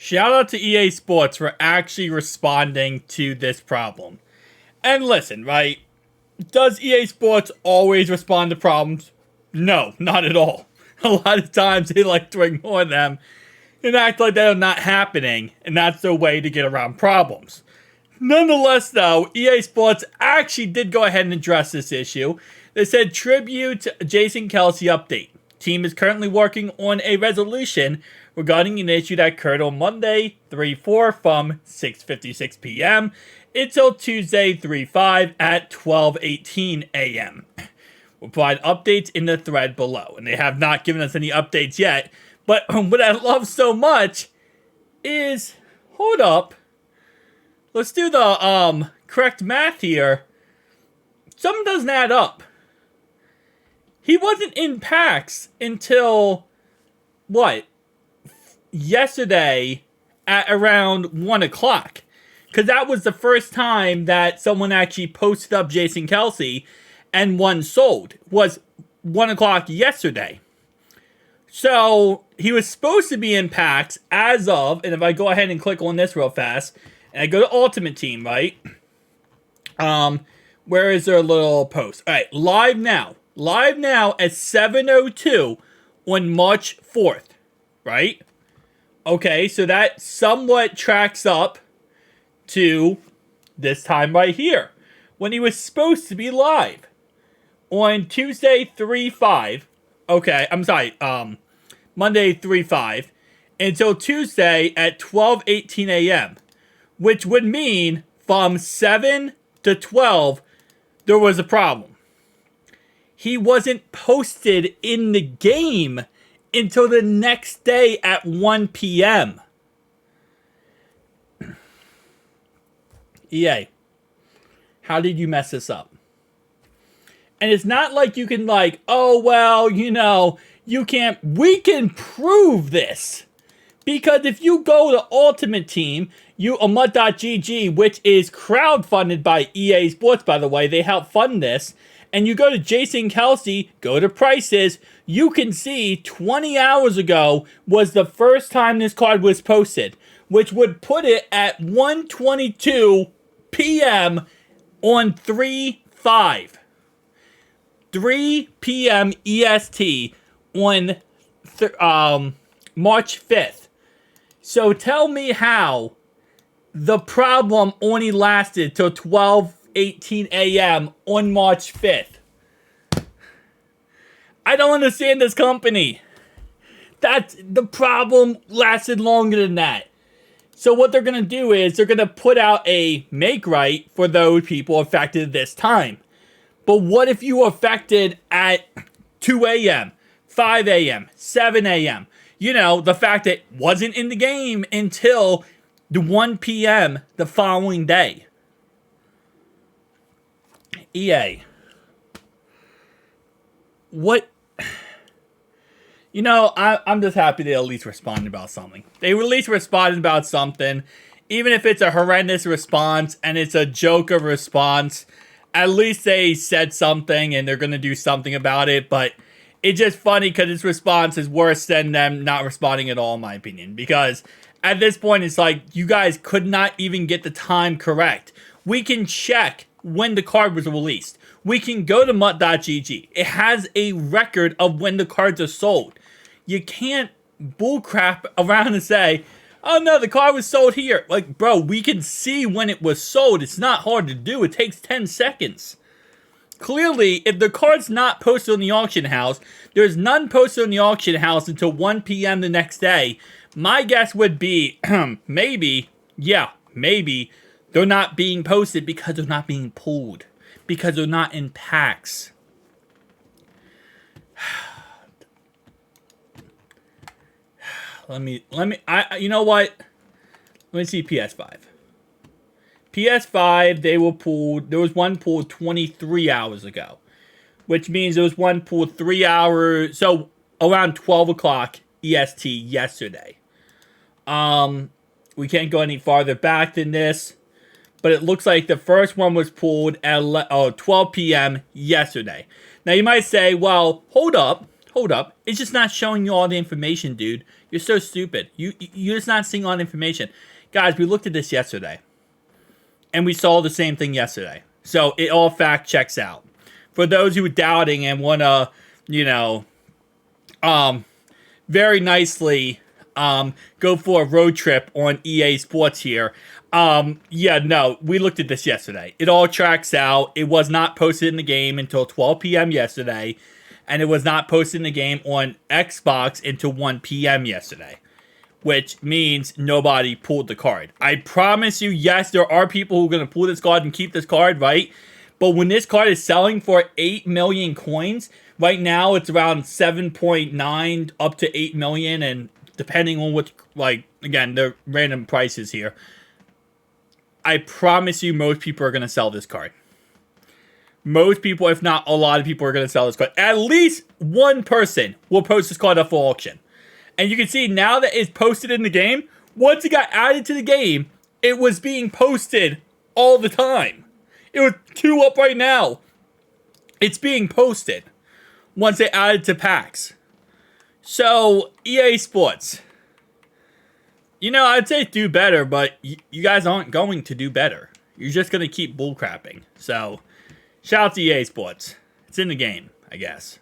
Shout out to EA Sports for actually responding to this problem. And listen, right? Does EA Sports always respond to problems? No, not at all. A lot of times they like to ignore them and act like they're not happening, and that's their way to get around problems. Nonetheless, though, EA Sports actually did go ahead and address this issue. They said, tribute Jason Kelce update. Team is currently working on a resolution regarding an issue that occurred on Monday, 3/4 from 6:56 p.m. until Tuesday, 3/5 at 12:18 a.m. We'll provide updates in the thread below. And they have not given us any updates yet. But what I love so much is, hold up. Let's do the correct math here. Something doesn't add up. He wasn't in PAX until, what? Yesterday at around 1 o'clock. Because that was the first time that someone actually posted up Jason Kelce and one sold. Was 1 o'clock yesterday. So he was supposed to be in PAX as of, and if I go ahead and click on this real fast, and I go to Ultimate Team, right? Where is their little post? All right, live now. Live now at 7:02 on March 4th, right? Okay, so that somewhat tracks up to this time right here, when he was supposed to be live on Tuesday 3/5. Okay, I'm sorry, Monday 3/5 until Tuesday at 12:18 a.m., which would mean from 7 to 12 there was a problem. He wasn't posted in the game until the next day at 1 p.m. EA, how did you mess this up? And it's not like you can oh, well, you can't. We can prove this. Because if you go to Ultimate Team, Mud.gg, which is crowdfunded by EA Sports, by the way, they help fund this, and you go to Jason Kelce, go to prices, you can see 20 hours ago was the first time this card was posted, which would put it at 1:22 p.m. on 3/5. 3 p.m. EST on March 5th. So tell me how the problem only lasted till 12:18 a.m. on March 5th. I don't understand this company. The problem lasted longer than that. So what they're going to do is they're going to put out a make right for those people affected this time. But what if you were affected at 2 a.m., 5 a.m., 7 a.m.? The fact that it wasn't in the game until the 1 p.m. the following day. EA. What? I'm just happy they at least responded about something. They at least responded about something. Even if it's a horrendous response and it's a joke of response, at least they said something and they're going to do something about it. But it's just funny because this response is worse than them not responding at all, in my opinion. Because at this point, it's like, you guys could not even get the time correct. We can check when the card was released. We can go to Mutt.gg. It has a record of when the cards are sold. You can't bullcrap around and say, oh no, the card was sold here. Bro, we can see when it was sold. It's not hard to do. It takes 10 seconds. Clearly, if the card's not posted on the auction house, there's none posted on the auction house until 1 p.m. the next day. My guess would be, maybe, they're not being posted because they're not being pulled. Because they're not in packs. You know what? Let me see PS5. PS5, they were pulled. There was one pulled 23 hours ago. Which means there was one pulled 3 hours. So, around 12 o'clock EST yesterday. We can't go any farther back than this. But it looks like the first one was pulled at 12 p.m. yesterday. Now, you might say, well, hold up. It's just not showing you all the information, dude. You're so stupid. You're just not seeing all information. Guys, we looked at this yesterday. And we saw the same thing yesterday. So it all fact checks out. For those who are doubting and want to, you know, very nicely go for a road trip on EA Sports here. Yeah, no, we looked at this yesterday. It all tracks out. It was not posted in the game until 12 p.m. yesterday. And it was not posted in the game on Xbox until 1 p.m. yesterday. Which means nobody pulled the card. I promise you, yes, there are people who are going to pull this card and keep this card, right? But when this card is selling for 8 million coins, right now it's around 7.9 up to 8 million, and depending on what, like, again, the random prices here. I promise you most people are going to sell this card. Most people, if not a lot of people, are going to sell this card. At least one person will post this card up for auction. And you can see now that it's posted in the game, once it got added to the game, it was being posted all the time. It was 2 up right now. It's being posted once they added to packs. So, EA Sports. You know, I'd say do better, but you guys aren't going to do better. You're just going to keep bullcrapping. So, shout out to EA Sports. It's in the game, I guess.